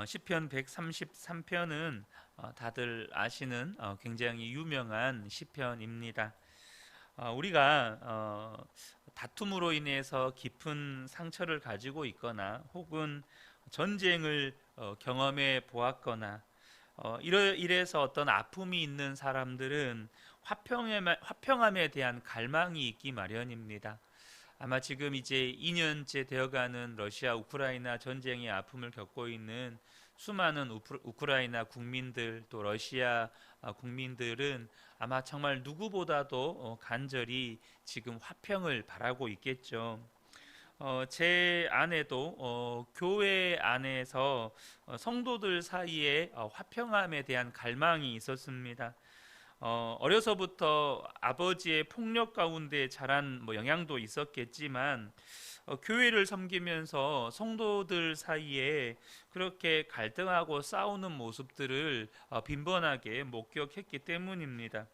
시편 133편은 다들 아시는 굉장히 유명한 시편입니다. 우리가 다툼으로 인해서 깊은 상처를 가지고 있거나 혹은 전쟁을 경험해 보았거나 이래서 어떤 아픔이 있는 사람들은 화평함에 대한 갈망이 있기 마련입니다. 아마 지금 이제 2년째 되어가는 러시아 우크라이나 전쟁의 아픔을 겪고 있는 수많은 우크라이나 국민들 또 러시아 국민들은 아마 정말 누구보다도 간절히 지금 화평을 바라고 있겠죠. 제 아내도 교회 안에서 성도들 사이에 화평함에 대한 갈망이 있었습니다. 어려서부터 아버지의 폭력 가운데 자란 영향도 있었겠지만 교회를 섬기면서 성도들 사이에 그렇게 갈등하고 싸우는 모습들을 빈번하게 목격했기 때문입니다.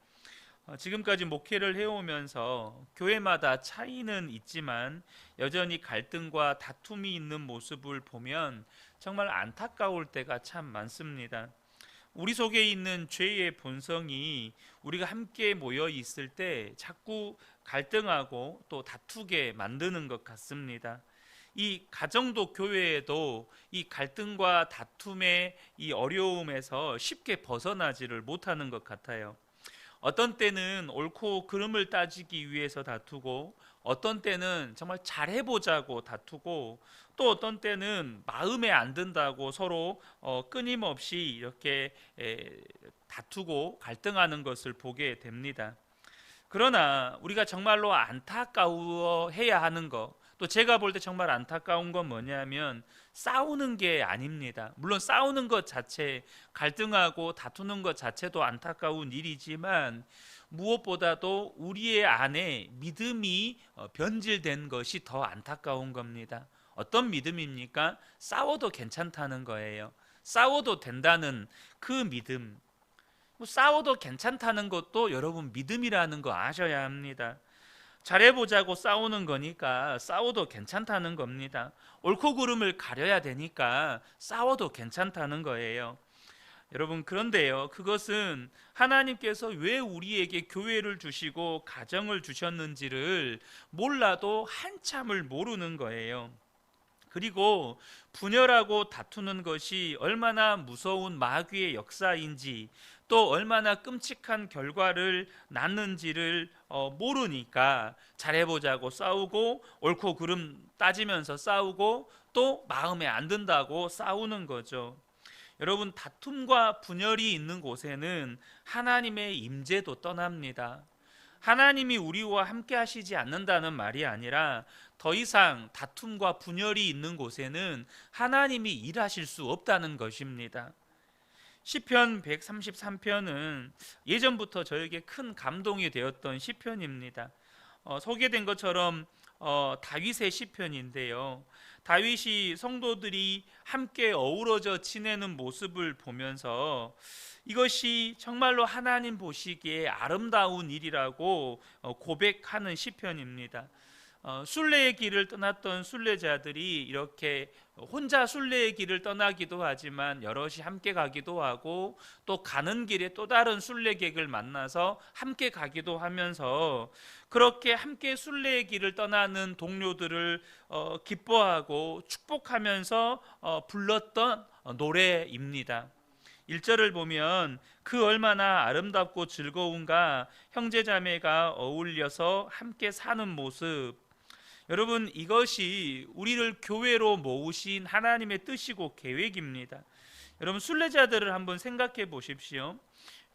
지금까지 목회를 해오면서 교회마다 차이는 있지만 여전히 갈등과 다툼이 있는 모습을 보면 정말 안타까울 때가 참 많습니다. 우리 속에 있는 죄의 본성이 우리가 함께 모여 있을 때 자꾸 갈등하고 또 다투게 만드는 것 같습니다. 이 가정도 교회에도 이 갈등과 다툼의 이 어려움에서 쉽게 벗어나지를 못하는 것 같아요. 어떤 때는 옳고 그름을 따지기 위해서 다투고 어떤 때는 정말 잘해보자고 다투고 또 어떤 때는 마음에 안 든다고 서로 끊임없이 이렇게 다투고 갈등하는 것을 보게 됩니다. 그러나 우리가 정말로 안타까워해야 하는 것, 또 제가 볼 때 정말 안타까운 건 뭐냐면 싸우는 게 아닙니다. 물론 싸우는 것 자체, 갈등하고 다투는 것 자체도 안타까운 일이지만 무엇보다도 우리의 안에 믿음이 변질된 것이 더 안타까운 겁니다. 어떤 믿음입니까? 싸워도 괜찮다는 거예요. 싸워도 된다는 그 믿음. 싸워도 괜찮다는 것도 여러분 믿음이라는 거 아셔야 합니다. 잘해보자고 싸우는 거니까 싸워도 괜찮다는 겁니다. 옳고 그름을 가려야 되니까 싸워도 괜찮다는 거예요. 여러분, 그런데요, 그것은 하나님께서 왜 우리에게 교회를 주시고 가정을 주셨는지를 몰라도 한참을 모르는 거예요. 그리고 분열하고 다투는 것이 얼마나 무서운 마귀의 역사인지 또 얼마나 끔찍한 결과를 낳는지를 모르니까 잘해보자고 싸우고 옳고 그름 따지면서 싸우고 또 마음에 안 든다고 싸우는 거죠. 여러분, 다툼과 분열이 있는 곳에는 하나님의 임재도 떠납니다. 하나님이 우리와 함께 하시지 않는다는 말이 아니라 더 이상 다툼과 분열이 있는 곳에는 하나님이 일하실 수 없다는 것입니다. 시편 133편은 예전부터 저에게 큰 감동이 되었던 시편입니다. 소개된 것처럼 다윗의 시편인데요. 다윗이 성도들이 함께 어우러져 지내는 모습을 보면서 이것이 정말로 하나님 보시기에 아름다운 일이라고 고백하는 시편입니다. 순례의 길을 떠났던 순례자들이 이렇게 혼자 순례의 길을 떠나기도 하지만 여럿이 함께 가기도 하고 또 가는 길에 또 다른 순례객을 만나서 함께 가기도 하면서 그렇게 함께 순례의 길을 떠나는 동료들을 기뻐하고 축복하면서 불렀던 노래입니다. 1절을 보면 그 얼마나 아름답고 즐거운가 형제자매가 어울려서 함께 사는 모습. 여러분, 이것이 우리를 교회로 모으신 하나님의 뜻이고 계획입니다. 여러분, 순례자들을 한번 생각해 보십시오.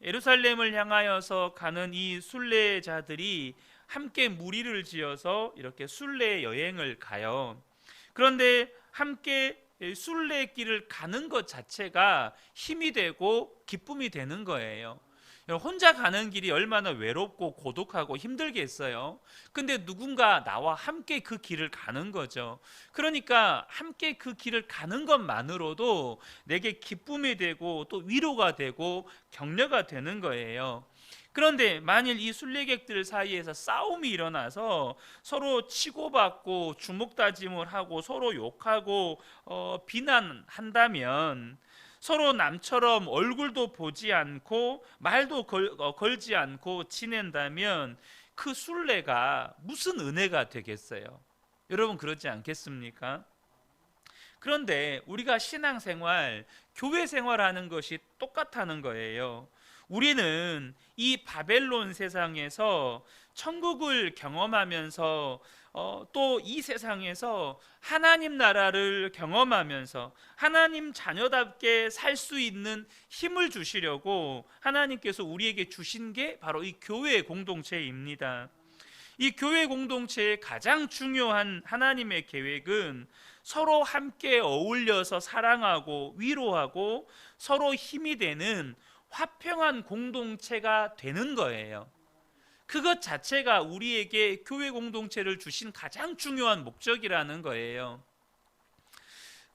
예루살렘을 향하여서 가는 이 순례자들이 함께 무리를 지어서 이렇게 순례 여행을 가요. 그런데 함께 순례길을 가는 것 자체가 힘이 되고 기쁨이 되는 거예요. 혼자 가는 길이 얼마나 외롭고 고독하고 힘들겠어요. 근데 누군가 나와 함께 그 길을 가는 거죠. 그러니까 함께 그 길을 가는 것만으로도 내게 기쁨이 되고 또 위로가 되고 격려가 되는 거예요. 그런데 만일 이 순례객들 사이에서 싸움이 일어나서 서로 치고받고 주먹다짐을 하고 서로 욕하고 비난한다면, 서로 남처럼 얼굴도 보지 않고 말도 걸지 않고 지낸다면 그 순례가 무슨 은혜가 되겠어요? 여러분, 그렇지 않겠습니까? 그런데 우리가 신앙생활, 교회 생활하는 것이 똑같다는 거예요. 우리는 이 바벨론 세상에서 천국을 경험하면서 또 이 세상에서 하나님 나라를 경험하면서 하나님 자녀답게 살 수 있는 힘을 주시려고 하나님께서 우리에게 주신 게 바로 이 교회 공동체입니다. 이 교회 공동체의 가장 중요한 하나님의 계획은 서로 함께 어울려서 사랑하고 위로하고 서로 힘이 되는 화평한 공동체가 되는 거예요. 그것 자체가 우리에게 교회 공동체를 주신 가장 중요한 목적이라는 거예요.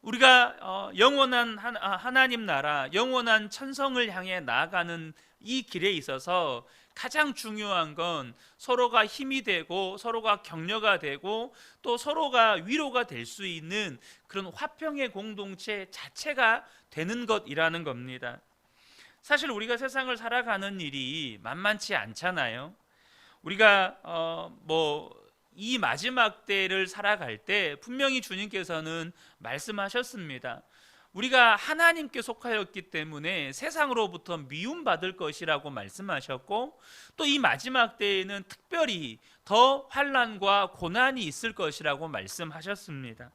우리가 영원한 하나님 나라, 영원한 천성을 향해 나아가는 이 길에 있어서 가장 중요한 건 서로가 힘이 되고 서로가 격려가 되고 또 서로가 위로가 될 수 있는 그런 화평의 공동체 자체가 되는 것이라는 겁니다. 사실 우리가 세상을 살아가는 일이 만만치 않잖아요. 우리가 이 마지막 때를 살아갈 때 분명히 주님께서는 말씀하셨습니다. 우리가 하나님께 속하였기 때문에 세상으로부터 미움받을 것이라고 말씀하셨고, 또 이 마지막 때에는 특별히 더 환난과 고난이 있을 것이라고 말씀하셨습니다.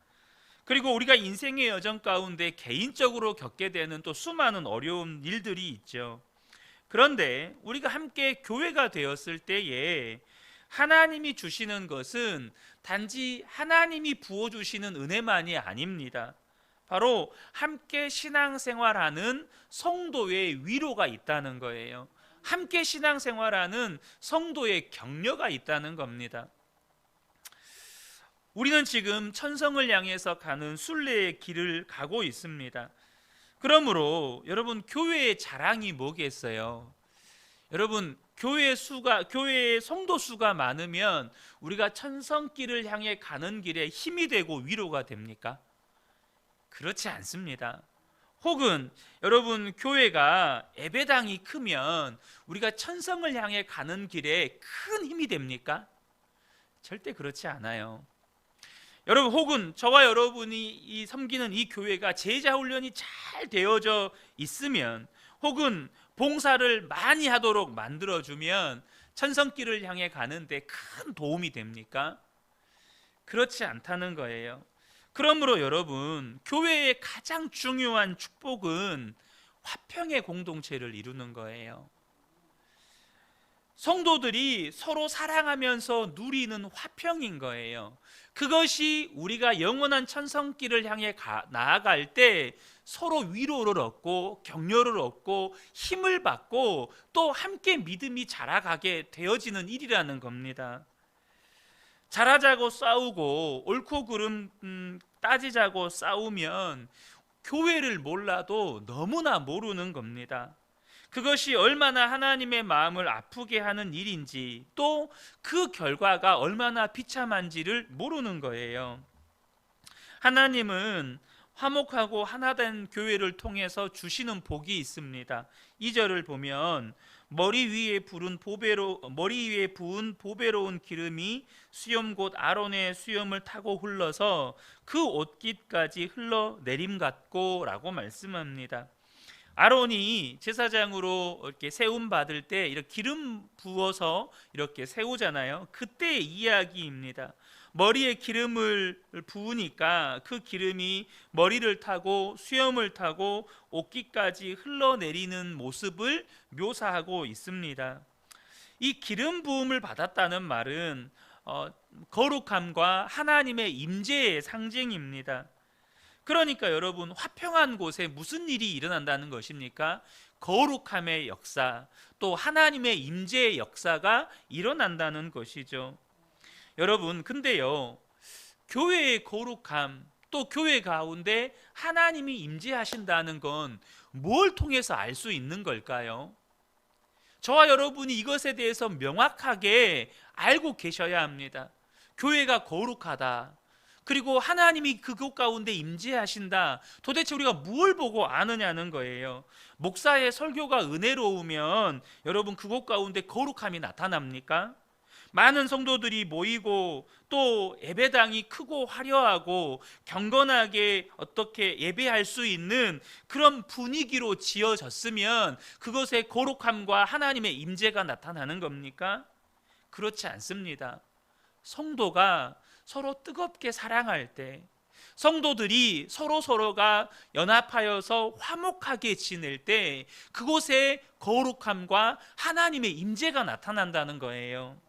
그리고 우리가 인생의 여정 가운데 개인적으로 겪게 되는 또 수많은 어려운 일들이 있죠. 그런데 우리가 함께 교회가 되었을 때에 하나님이 주시는 것은 단지 하나님이 부어주시는 은혜만이 아닙니다. 바로 함께 신앙생활하는 성도의 위로가 있다는 거예요. 함께 신앙생활하는 성도의 격려가 있다는 겁니다. 우리는 지금 천성을 향해서 가는 순례의 길을 가고 있습니다. 그러므로 여러분, 교회의 자랑이 뭐겠어요? 여러분, 교회의 성도 수가 많으면 우리가 천성길을 향해 가는 길에 힘이 되고 위로가 됩니까? 그렇지 않습니다. 혹은 여러분, 교회가 예배당이 크면 우리가 천성을 향해 가는 길에 큰 힘이 됩니까? 절대 그렇지 않아요. 여러분, 혹은 저와 여러분이 섬기는 이 교회가 제자 훈련이 잘 되어져 있으면, 혹은 봉사를 많이 하도록 만들어주면 천성길을 향해 가는데 큰 도움이 됩니까? 그렇지 않다는 거예요. 그러므로 여러분, 교회의 가장 중요한 축복은 화평의 공동체를 이루는 거예요. 성도들이 서로 사랑하면서 누리는 화평인 거예요. 그것이 우리가 영원한 천성길을 향해 나아갈 때 서로 위로를 얻고 격려를 얻고 힘을 받고 또 함께 믿음이 자라가게 되어지는 일이라는 겁니다. 잘하자고 싸우고 옳고 그름 따지자고 싸우면 교회를 몰라도 너무나 모르는 겁니다. 그것이 얼마나 하나님의 마음을 아프게 하는 일인지, 또 그 결과가 얼마나 비참한지를 모르는 거예요. 하나님은 화목하고 하나된 교회를 통해서 주시는 복이 있습니다. 2절을 보면 머리 위에 부은 보배로운 기름이 수염 곧 아론의 수염을 타고 흘러서 그 옷깃까지 흘러 내림 같고 라고 말씀합니다. 아론이 제사장으로 이렇게 세움 받을 때 이렇게 기름 부어서 이렇게 세우잖아요. 그때의 이야기입니다. 머리에 기름을 부으니까 그 기름이 머리를 타고 수염을 타고 옷깃까지 흘러내리는 모습을 묘사하고 있습니다. 이 기름 부음을 받았다는 말은 거룩함과 하나님의 임재의 상징입니다. 그러니까 여러분, 화평한 곳에 무슨 일이 일어난다는 것입니까? 거룩함의 역사, 또 하나님의 임재의 역사가 일어난다는 것이죠. 여러분, 근데요, 교회의 거룩함, 또 교회 가운데 하나님이 임재하신다는 건 뭘 통해서 알 수 있는 걸까요? 저와 여러분이 이것에 대해서 명확하게 알고 계셔야 합니다. 교회가 거룩하다, 그리고 하나님이 그곳 가운데 임재하신다, 도대체 우리가 뭘 보고 아느냐는 거예요. 목사의 설교가 은혜로우면 여러분, 그곳 가운데 거룩함이 나타납니까? 많은 성도들이 모이고 또 예배당이 크고 화려하고 경건하게 어떻게 예배할 수 있는 그런 분위기로 지어졌으면 그것의 거룩함과 하나님의 임재가 나타나는 겁니까? 그렇지 않습니다. 성도가 서로 뜨겁게 사랑할 때, 성도들이 서로가 연합하여서 화목하게 지낼 때 그곳에 거룩함과 하나님의 임재가 나타난다는 거예요.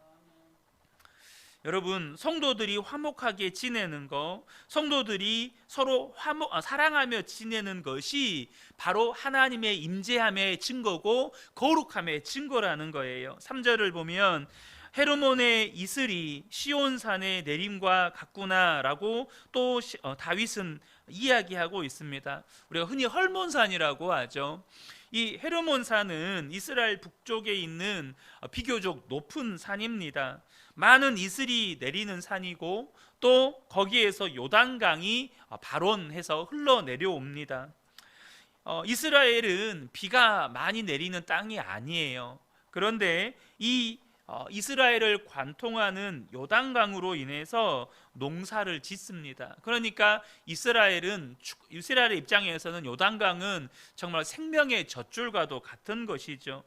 여러분, 성도들이 화목하게 지내는 것, 성도들이 서로 사랑하며 지내는 것이 바로 하나님의 임재함의 증거고 거룩함의 증거라는 거예요. 3절을 보면 헤르몬의 이슬이 시온산의 내림과 같구나라고 또 다윗은 이야기하고 있습니다. 우리가 흔히 헐몬산이라고 하죠. 이 헤르몬산은 이스라엘 북쪽에 있는 비교적 높은 산입니다. 많은 이슬이 내리는 산이고 또 거기에서 요단강이 발원해서 흘러내려옵니다. 이스라엘은 비가 많이 내리는 땅이 아니에요. 그런데 이 이스라엘을 관통하는 요단강으로 인해서 농사를 짓습니다. 그러니까 이스라엘의 입장에서는 요단강은 정말 생명의 젖줄과도 같은 것이죠.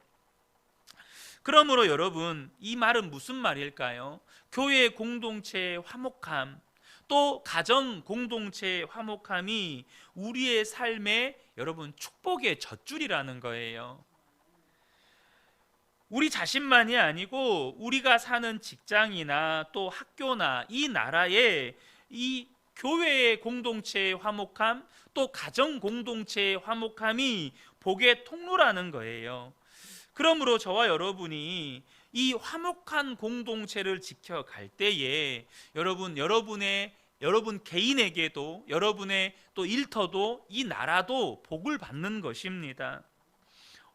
그러므로 여러분, 이 말은 무슨 말일까요? 교회 공동체의 화목함, 또 가정 공동체의 화목함이 우리의 삶의 여러분 축복의 젖줄이라는 거예요. 우리 자신만이 아니고 우리가 사는 직장이나 또 학교나 이 나라의 이 교회의 공동체의 화목함, 또 가정 공동체의 화목함이 복의 통로라는 거예요. 그러므로 저와 여러분이 이 화목한 공동체를 지켜갈 때에 여러분 개인에게도, 여러분의 또 일터도, 이 나라도 복을 받는 것입니다.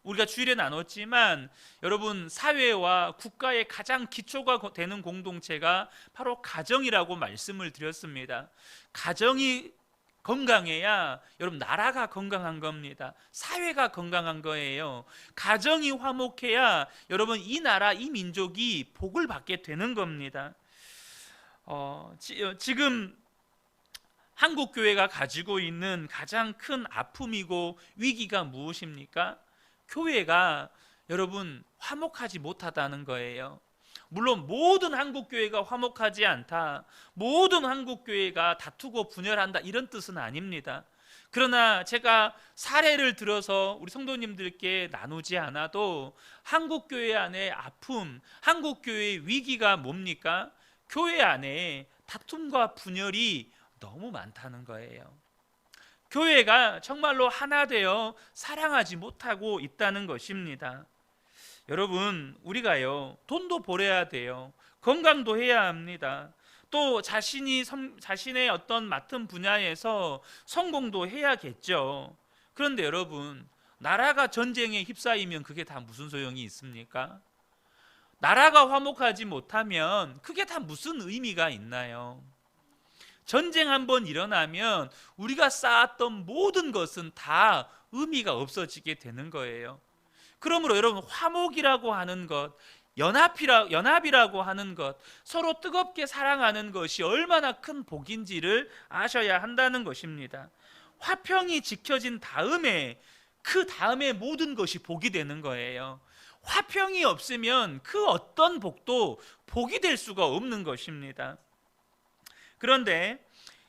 우리가 주일에 나눴지만 여러분, 사회와 국가의 가장 기초가 되는 공동체가 바로 가정이라고 말씀을 드렸습니다. 가정이 건강해야 여러분 나라가 건강한 겁니다. 사회가 건강한 거예요. 가정이 화목해야 여러분 이 나라, 이 민족이 복을 받게 되는 겁니다. 지금 한국 교회가 가지고 있는 가장 큰 아픔이고 위기가 무엇입니까? 교회가 여러분 화목하지 못하다는 거예요. 물론 모든 한국 교회가 화목하지 않다, 모든 한국 교회가 다투고 분열한다, 이런 뜻은 아닙니다. 그러나 제가 사례를 들어서 우리 성도님들께 나누지 않아도 한국 교회 안에 아픔, 한국 교회의 위기가 뭡니까? 교회 안에 다툼과 분열이 너무 많다는 거예요. 교회가 정말로 하나 되어 사랑하지 못하고 있다는 것입니다. 여러분, 우리가요, 돈도 벌어야 돼요. 건강도 해야 합니다. 또 자신의 어떤 맡은 분야에서 성공도 해야겠죠. 그런데 여러분, 나라가 전쟁에 휩싸이면 그게 다 무슨 소용이 있습니까? 나라가 화목하지 못하면 그게 다 무슨 의미가 있나요? 전쟁 한번 일어나면 우리가 쌓았던 모든 것은 다 의미가 없어지게 되는 거예요. 그러므로 여러분, 화목이라고 하는 것, 연합이라고 하는 것, 서로 뜨겁게 사랑하는 것이 얼마나 큰 복인지를 아셔야 한다는 것입니다. 화평이 지켜진 다음에 그 다음에 모든 것이 복이 되는 거예요. 화평이 없으면 그 어떤 복도 복이 될 수가 없는 것입니다. 그런데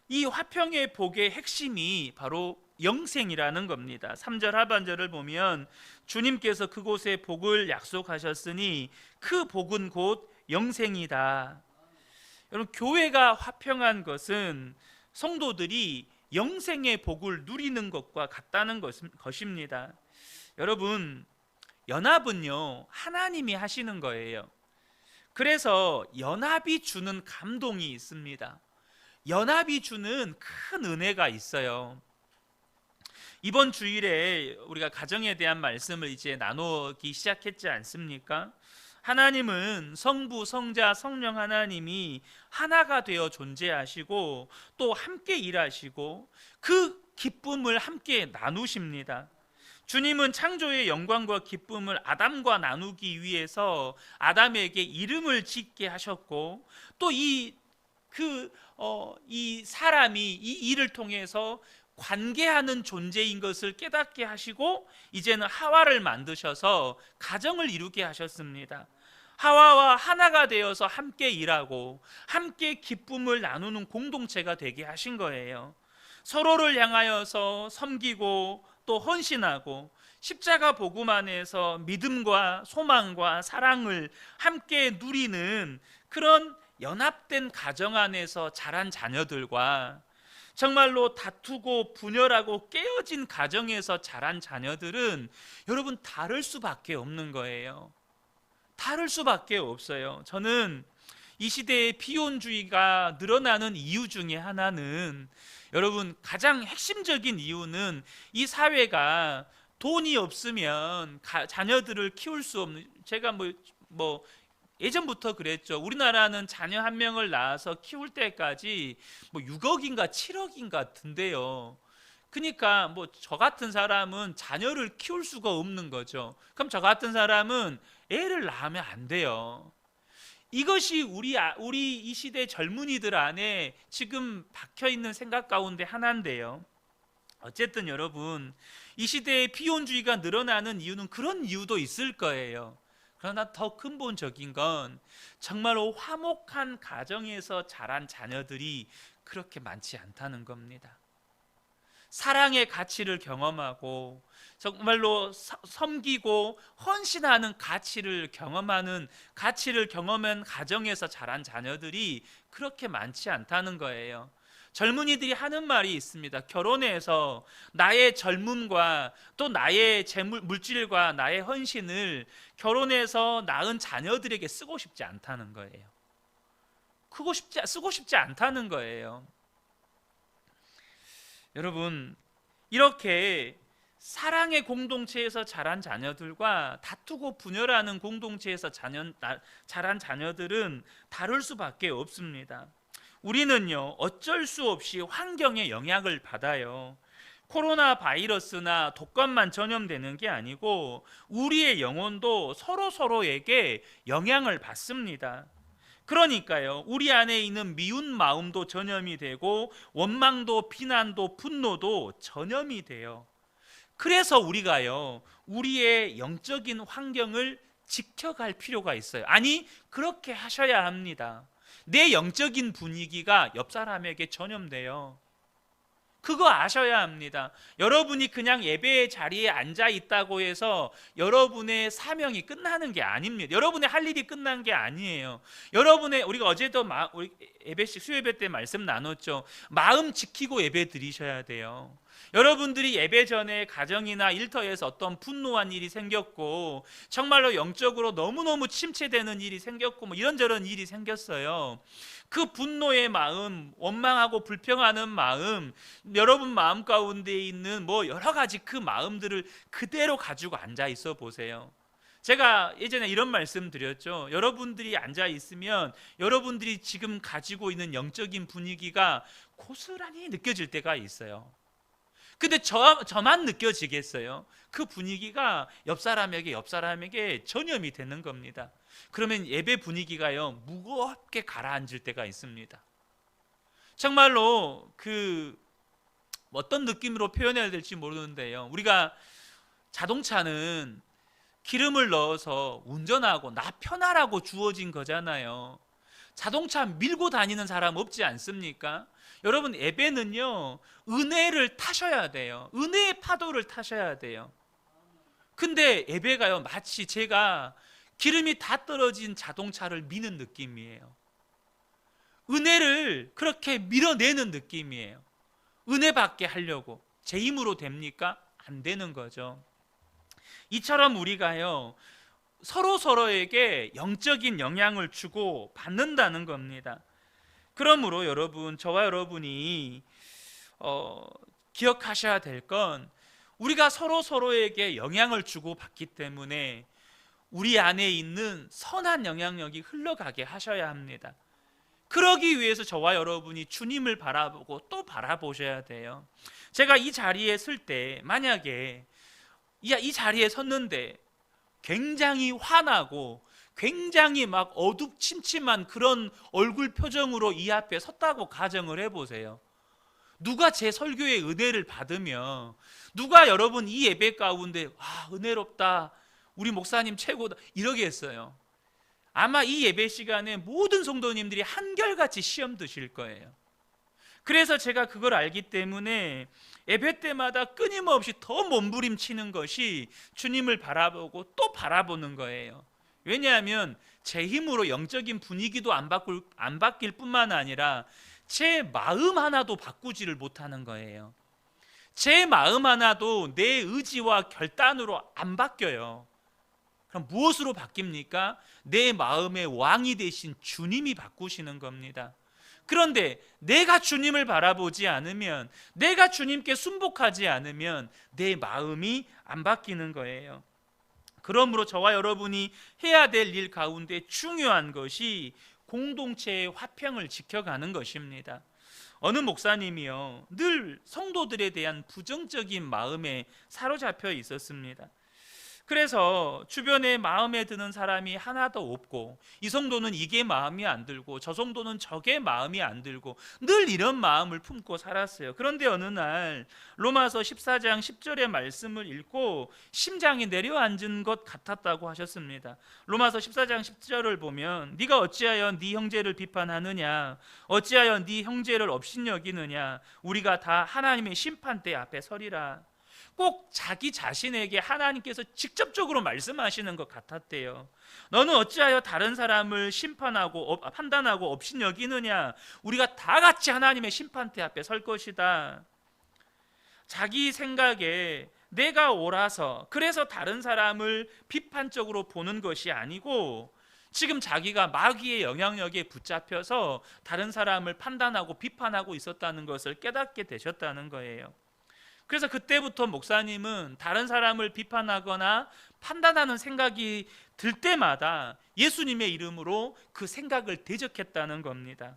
이 화평의 복의 핵심이 바로 영생이라는 겁니다. 3절 하반절을 보면 주님께서 그곳에 복을 약속하셨으니 그 복은 곧 영생이다. 여러분, 교회가 화평한 것은 성도들이 영생의 복을 누리는 것과 같다는 것입니다. 여러분, 연합은요 하나님이 하시는 거예요. 그래서 연합이 주는 감동이 있습니다. 연합이 주는 큰 은혜가 있어요. 이번 주일에 우리가 가정에 대한 말씀을 이제 나누기 시작했지 않습니까? 하나님은 성부, 성자, 성령 하나님이 하나가 되어 존재하시고 또 함께 일하시고 그 기쁨을 함께 나누십니다. 주님은 창조의 영광과 기쁨을 아담과 나누기 위해서 아담에게 이름을 짓게 하셨고 또 이 사람이 이 일을 통해서 관계하는 존재인 것을 깨닫게 하시고 이제는 하와를 만드셔서 가정을 이루게 하셨습니다. 하와와 하나가 되어서 함께 일하고 함께 기쁨을 나누는 공동체가 되게 하신 거예요. 서로를 향하여서 섬기고 또 헌신하고 십자가 복음 안에서 믿음과 소망과 사랑을 함께 누리는 그런 연합된 가정 안에서 자란 자녀들과 정말로 다투고 분열하고 깨어진 가정에서 자란 자녀들은 여러분 다를 수밖에 없는 거예요. 다를 수밖에 없어요. 저는 이 시대에 비혼주의가 늘어나는 이유 중에 하나는 여러분 가장 핵심적인 이유는 이 사회가 돈이 없으면 자녀들을 키울 수 없는, 제가 뭐 예전부터 그랬죠. 우리나라는 자녀 한 명을 낳아서 키울 때까지 6억인가 7억인가 든대요. 그러니까 저 같은 사람은 자녀를 키울 수가 없는 거죠. 그럼 저 같은 사람은 애를 낳으면 안 돼요. 이것이 우리 이 시대 젊은이들 안에 지금 박혀 있는 생각 가운데 하나인데요. 어쨌든 여러분, 이 시대에 비혼주의가 늘어나는 이유는 그런 이유도 있을 거예요. 그러나 더 근본적인 건 정말로 화목한 가정에서 자란 자녀들이 그렇게 많지 않다는 겁니다. 사랑의 가치를 경험하고 정말로 섬기고 헌신하는 가치를 경험한 가정에서 자란 자녀들이 그렇게 많지 않다는 거예요. 젊은이들이 하는 말이 있습니다. 결혼해서 나의 젊음과 또 나의 물질과 나의 헌신을 결혼해서 낳은 자녀들에게 쓰고 싶지 않다는 거예요. 쓰고 싶지 않다는 거예요. 여러분, 이렇게 사랑의 공동체에서 자란 자녀들과 다투고 분열하는 공동체에서 자란 자녀들은 다를 수밖에 없습니다. 우리는요 어쩔 수 없이 환경의 영향을 받아요. 코로나 바이러스나 독감만 전염되는 게 아니고 우리의 영혼도 서로에게 영향을 받습니다. 그러니까요 우리 안에 있는 미운 마음도 전염이 되고 원망도 비난도 분노도 전염이 돼요. 그래서 우리가요 우리의 영적인 환경을 지켜갈 필요가 있어요. 아니 그렇게 하셔야 합니다. 내 영적인 분위기가 옆 사람에게 전염돼요. 그거 아셔야 합니다. 여러분이 그냥 예배의 자리에 앉아 있다고 해서 여러분의 사명이 끝나는 게 아닙니다. 여러분의 할 일이 끝난 게 아니에요. 우리가 어제도 우리 수요예배 때 말씀 나눴죠. 마음 지키고 예배 드리셔야 돼요. 여러분들이 예배 전에 가정이나 일터에서 어떤 분노한 일이 생겼고 정말로 영적으로 너무너무 침체되는 일이 생겼고 이런저런 일이 생겼어요. 그 분노의 마음, 원망하고 불평하는 마음, 여러분 마음 가운데 있는 여러 가지 그 마음들을 그대로 가지고 앉아 있어 보세요. 제가 예전에 이런 말씀 드렸죠. 여러분들이 앉아 있으면 여러분들이 지금 가지고 있는 영적인 분위기가 고스란히 느껴질 때가 있어요. 근데 저만 느껴지겠어요? 그 분위기가 옆 사람에게 전염이 되는 겁니다. 그러면 예배 분위기가요 무겁게 가라앉을 때가 있습니다. 정말로 어떤 느낌으로 표현해야 될지 모르는데요. 우리가 자동차는 기름을 넣어서 운전하고 나 편하라고 주어진 거잖아요. 자동차 밀고 다니는 사람 없지 않습니까? 여러분 예배는요 은혜를 타셔야 돼요. 은혜의 파도를 타셔야 돼요. 근데 예배가요 마치 제가 기름이 다 떨어진 자동차를 미는 느낌이에요. 은혜를 그렇게 밀어내는 느낌이에요. 은혜 받게 하려고 제 힘으로 됩니까? 안 되는 거죠. 이처럼 우리가요, 서로에게 영적인 영향을 주고 받는다는 겁니다. 그러므로 여러분, 저와 여러분이 기억하셔야 될 건, 우리가 서로에게 영향을 주고 받기 때문에 우리 안에 있는 선한 영향력이 흘러가게 하셔야 합니다. 그러기 위해서 저와 여러분이 주님을 바라보고 또 바라보셔야 돼요. 제가 이 자리에 설 때, 만약에 이 자리에 섰는데 굉장히 화나고 굉장히 막 어둡침침한 그런 얼굴 표정으로 이 앞에 섰다고 가정을 해보세요. 누가 제 설교의 은혜를 받으며, 누가 여러분 이 예배 가운데 은혜롭다, 우리 목사님 최고다 이러겠어요? 아마 이 예배 시간에 모든 성도님들이 한결같이 시험 드실 거예요. 그래서 제가 그걸 알기 때문에 예배 때마다 끊임없이 더 몸부림치는 것이 주님을 바라보고 또 바라보는 거예요. 왜냐하면 제 힘으로 영적인 분위기도 안 바뀔 뿐만 아니라 제 마음 하나도 바꾸지를 못하는 거예요. 제 마음 하나도 내 의지와 결단으로 안 바뀌어요. 그럼 무엇으로 바뀝니까? 내 마음의 왕이 되신 주님이 바꾸시는 겁니다. 그런데 내가 주님을 바라보지 않으면, 내가 주님께 순복하지 않으면 내 마음이 안 바뀌는 거예요. 그러므로 저와 여러분이 해야 될 일 가운데 중요한 것이 공동체의 화평을 지켜가는 것입니다. 어느 목사님이요, 늘 성도들에 대한 부정적인 마음에 사로잡혀 있었습니다. 그래서 주변에 마음에 드는 사람이 하나도 없고, 이 성도는 이게 마음이 안 들고 저 성도는 저게 마음이 안 들고 늘 이런 마음을 품고 살았어요. 그런데 어느 날 로마서 14장 10절의 말씀을 읽고 심장이 내려앉은 것 같았다고 하셨습니다. 로마서 14장 10절을 보면, 네가 어찌하여 네 형제를 비판하느냐, 어찌하여 네 형제를 업신여기느냐, 우리가 다 하나님의 심판대 앞에 서리라. 꼭 자기 자신에게 하나님께서 직접적으로 말씀하시는 것 같았대요. 너는 어찌하여 다른 사람을 심판하고 판단하고 업신여기느냐, 우리가 다 같이 하나님의 심판대 앞에 설 것이다. 자기 생각에 내가 옳아서 그래서 다른 사람을 비판적으로 보는 것이 아니고, 지금 자기가 마귀의 영향력에 붙잡혀서 다른 사람을 판단하고 비판하고 있었다는 것을 깨닫게 되셨다는 거예요. 그래서 그때부터 목사님은 다른 사람을 비판하거나 판단하는 생각이 들 때마다 예수님의 이름으로 그 생각을 대적했다는 겁니다.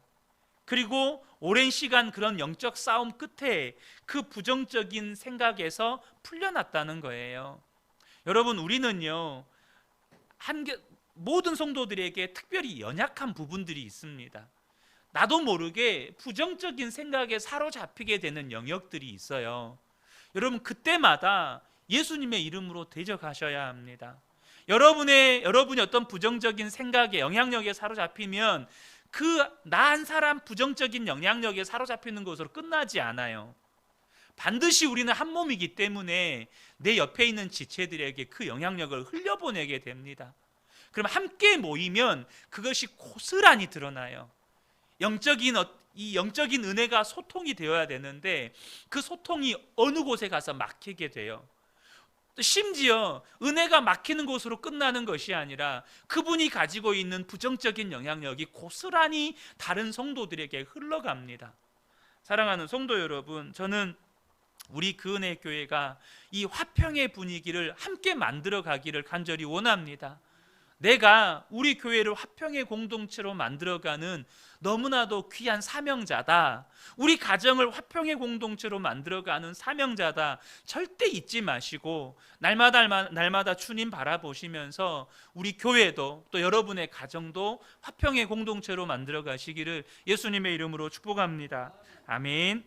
그리고 오랜 시간 그런 영적 싸움 끝에 그 부정적인 생각에서 풀려났다는 거예요. 여러분, 우리는요, 모든 성도들에게 특별히 연약한 부분들이 있습니다. 나도 모르게 부정적인 생각에 사로잡히게 되는 영역들이 있어요. 여러분, 그때마다 예수님의 이름으로 대적하셔야 합니다. 여러분이 어떤 부정적인 생각에, 영향력에 사로잡히면 나 한 사람 부정적인 영향력에 사로잡히는 것으로 끝나지 않아요. 반드시 우리는 한 몸이기 때문에 내 옆에 있는 지체들에게 그 영향력을 흘려보내게 됩니다. 그럼 함께 모이면 그것이 고스란히 드러나요. 이 영적인 은혜가 소통이 되어야 되는데 그 소통이 어느 곳에 가서 막히게 돼요. 심지어 은혜가 막히는 곳으로 끝나는 것이 아니라 그분이 가지고 있는 부정적인 영향력이 고스란히 다른 성도들에게 흘러갑니다. 사랑하는 성도 여러분, 저는 우리 그은혜 교회가 이 화평의 분위기를 함께 만들어 가기를 간절히 원합니다. 내가 우리 교회를 화평의 공동체로 만들어가는 너무나도 귀한 사명자다, 우리 가정을 화평의 공동체로 만들어가는 사명자다, 절대 잊지 마시고 날마다 주님 바라보시면서 우리 교회도 또 여러분의 가정도 화평의 공동체로 만들어 가시기를 예수님의 이름으로 축복합니다. 아멘.